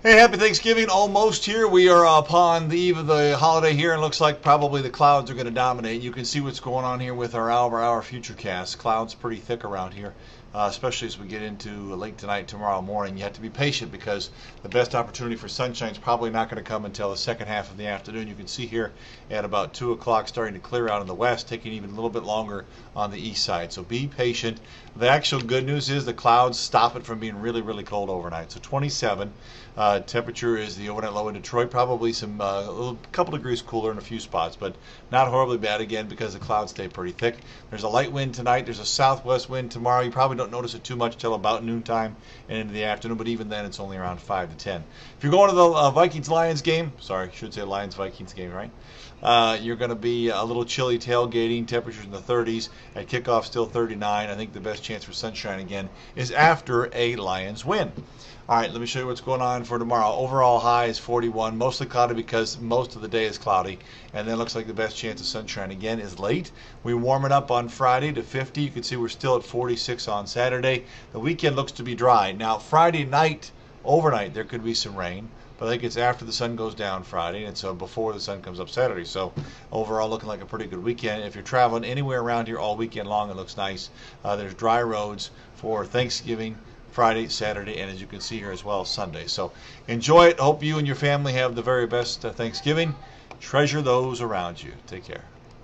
Hey, happy Thanksgiving. Almost here. We are upon the eve of the holiday here, and looks like probably the clouds are going to dominate. You can see what's going on here with our hour futurecast. Clouds pretty thick around here, especially as we get into late tonight, tomorrow morning. You have to be patient because the best opportunity for sunshine is probably not going to come until the second half of the afternoon. You can see here at about 2 o'clock starting to clear out in the west, taking even a little bit longer on the east side. So be patient. The actual good news is the clouds stop it from being really, really cold overnight. So 27. Temperature is the overnight low in Detroit. Probably some a couple degrees cooler in a few spots, but not horribly bad again because the clouds stay pretty thick. There's a light wind tonight. There's a southwest wind tomorrow. You probably don't notice it too much till about noontime and into the afternoon, but even then it's only around 5 to 10. If you're going to the Vikings-Lions game, sorry, I should say Lions-Vikings game, right? You're going to be a little chilly tailgating, temperatures in the 30s. At kickoff, still 39. I think the best chance for sunshine again is after a Lions win. All right, let me show you what's going on for tomorrow. Overall high is 41, mostly cloudy because most of the day is cloudy. And then it looks like the best chance of sunshine again is late. We warm it up on Friday to 50. You can see we're still at 46 on Saturday. The weekend looks to be dry. Now, Friday night, overnight, there could be some rain. But I think it's after the sun goes down Friday, and so before the sun comes up Saturday. So overall, looking like a pretty good weekend. If you're traveling anywhere around here all weekend long, it looks nice. There's dry roads for Thanksgiving, Friday, Saturday, and as you can see here as well, Sunday. So enjoy it. Hope you and your family have the very best Thanksgiving. Treasure those around you. Take care.